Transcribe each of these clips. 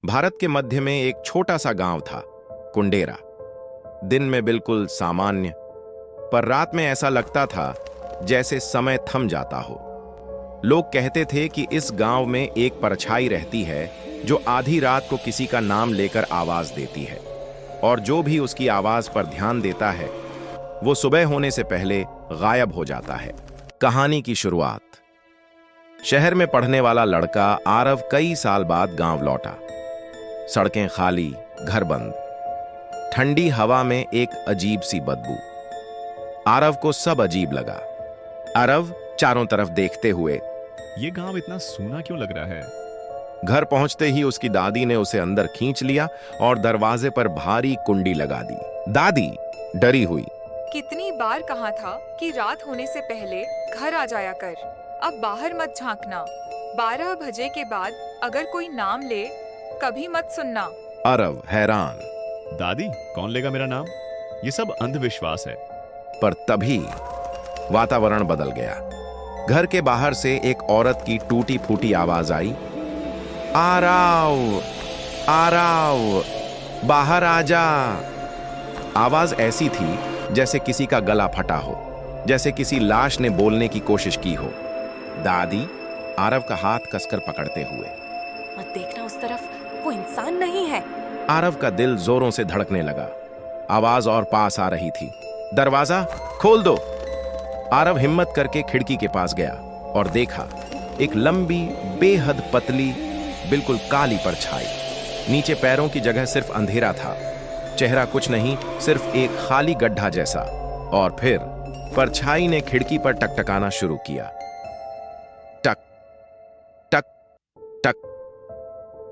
भारत के मध्य में एक छोटा सा गांव था, कुंडेरा। दिन में बिल्कुल सामान्य, पर रात में ऐसा लगता था जैसे समय थम जाता हो। लोग कहते थे कि इस गांव में एक परछाई रहती है जो आधी रात को किसी का नाम लेकर आवाज देती है, और जो भी उसकी आवाज पर ध्यान देता है वो सुबह होने से पहले गायब हो जाता है। कहानी की शुरुआत। शहर में पढ़ने वाला लड़का आरव कई साल बाद गांव लौटा। सड़कें खाली, घर बंद, ठंडी हवा में एक अजीब सी बदबू। आरव को सब अजीब लगा। आरव चारों तरफ देखते हुए, ये गांव इतना सूना क्यों लग रहा है? घर पहुंचते ही उसकी दादी ने उसे अंदर खींच लिया और दरवाजे पर भारी कुंडी लगा दी। दादी डरी हुई, कितनी बार कहा था कि रात होने से पहले घर आ जाया कर, अब बाहर मत झांकना। 12 बजे के बाद अगर कोई नाम ले कभी मत सुनना। आरव हैरान, दादी कौन लेगा मेरा नाम? ये सब अंधविश्वास है। पर तभी वातावरण बदल गया। घर के बाहर से एक औरत की टूटी फूटी आवाज आई, आरव, आरव, बाहर आजा। आवाज ऐसी थी जैसे किसी का गला फटा हो, जैसे किसी लाश ने बोलने की कोशिश की हो। दादी आरव का हाथ कसकर पकड़ते हुए, मत देखना उस तरफ, वो इंसान नहीं है। आरव का दिल जोरों से धड़कने लगा। आवाज और पास आ रही थी, दरवाजा खोल दो। आरव हिम्मत करके खिड़की के पास गया और देखा एक लंबी, बेहद पतली, बिल्कुल काली परछाई। नीचे पैरों की जगह सिर्फ अंधेरा था। चेहरा कुछ नहीं, सिर्फ एक खाली गड्ढा जैसा। और फिर परछाई ने खिड़की पर टकटकाना शुरू किया। टक टक टक।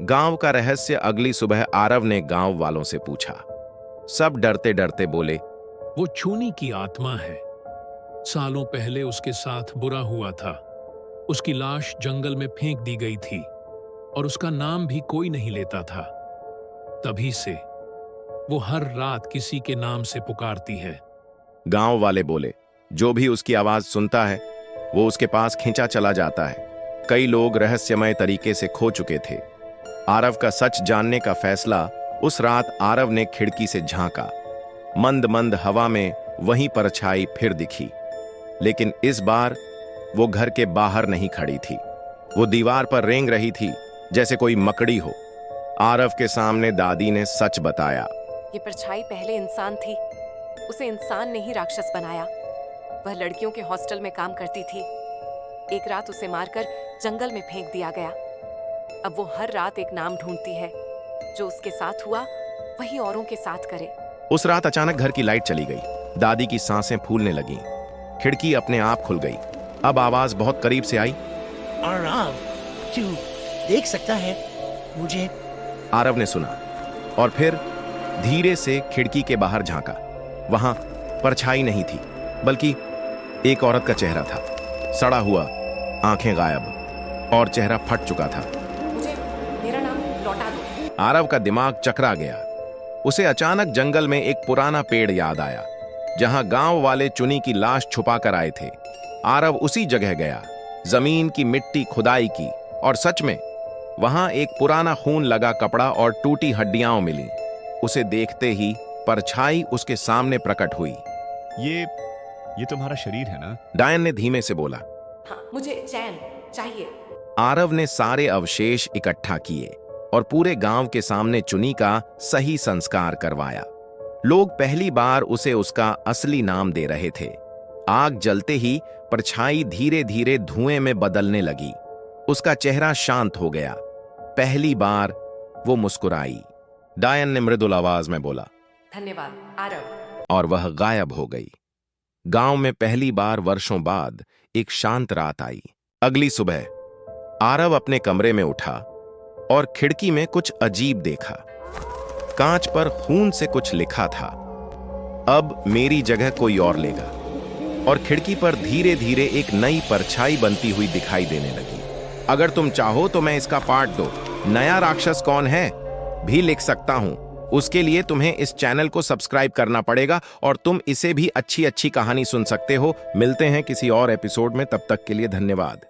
गांव का रहस्य अगली सुबह आरव ने गांव वालों से पूछा। सब डरते डरते बोले, वो चूनी की आत्मा है। सालों पहले उसके साथ बुरा हुआ था। उसकी लाश जंगल में फेंक दी गई थी और उसका नाम भी कोई नहीं लेता था। तभी से वो हर रात किसी के नाम से पुकारती है। गांव वाले बोले, जो भी उसकी आवाज सुनता है वो उसके पास खींचा चला जाता है। कई लोग रहस्यमय तरीके से खो चुके थे। आरव का सच जानने का फैसला उस रात आरव ने खिड़की से झांका। मंद मंद हवा में वही परछाई फिर दिखी, लेकिन इस बार वो घर के बाहर नहीं खड़ी थी। वो दीवार पर रेंग रही थी जैसे कोई मकड़ी हो। आरव के सामने दादी ने सच बताया। ये परछाई पहले इंसान थी, उसे इंसान ने ही राक्षस बनाया। वह लड़कियों के हॉस्टल में काम करती थी। एक रात उसे मारकर जंगल में फेंक दिया गया। अब वो हर रात एक नाम ढूंढती है। जो उसके साथ हुआ वही औरों के साथ करे। उस रात अचानक घर की लाइट चली गई। दादी की सांसें फूलने लगीं। खिड़की अपने आप खुल गई। अब आवाज बहुत करीब से आई, आरव, तू देख सकता है मुझे? आरव ने सुना और फिर धीरे से खिड़की के बाहर झांका। वहां परछाई नहीं थी, बल्कि एक औरत का चेहरा था। सड़ा हुआ, आंखें गायब और चेहरा फट चुका था। मुझे मेरा नाम लौटा दो। आरव का दिमाग चकरा गया। उसे अचानक जंगल में एक पुराना पेड़ याद आया जहां गांव वाले चुनी की लाश छुपा कर आए थे। आरव उसी जगह गया। जमीन की मिट्टी खुदाई की और सच में वहां एक पुराना खून लगा कपड़ा और टूटी हड्डियां मिली। उसे देखते ही परछाई उसके सामने प्रकट हुई। ये तुम्हारा शरीर है ना? डायन ने धीमे से बोला। हाँ, मुझे चैन चाहिए। आरव ने सारे अवशेष इकट्ठा किए और पूरे गांव के सामने चुनी का सही संस्कार करवाया। लोग पहली बार उसे उसका असली नाम दे रहे थे। आग जलते ही परछाई धीरे धीरे धुएं में बदलने लगी। उसका चेहरा शांत हो गया। पहली बार वो मुस्कुराई। डायन ने मृदुल आवाज में बोला, धन्यवाद आरव। और वह गायब हो गई। गांव में पहली बार वर्षों बाद एक शांत रात आई। अगली सुबह आरव अपने कमरे में उठा और खिड़की में कुछ अजीब देखा। कांच पर खून से कुछ लिखा था, अब मेरी जगह कोई और लेगा। और खिड़की पर धीरे धीरे एक नई परछाई बनती हुई दिखाई देने लगी। अगर तुम चाहो तो मैं इसका पार्ट 2, नया राक्षस कौन है, भी लिख सकता हूं। उसके लिए तुम्हें इस चैनल को सब्सक्राइब करना पड़ेगा और तुम इसे भी अच्छी अच्छी कहानी सुन सकते हो। मिलते हैं किसी और एपिसोड में, तब तक के लिए धन्यवाद।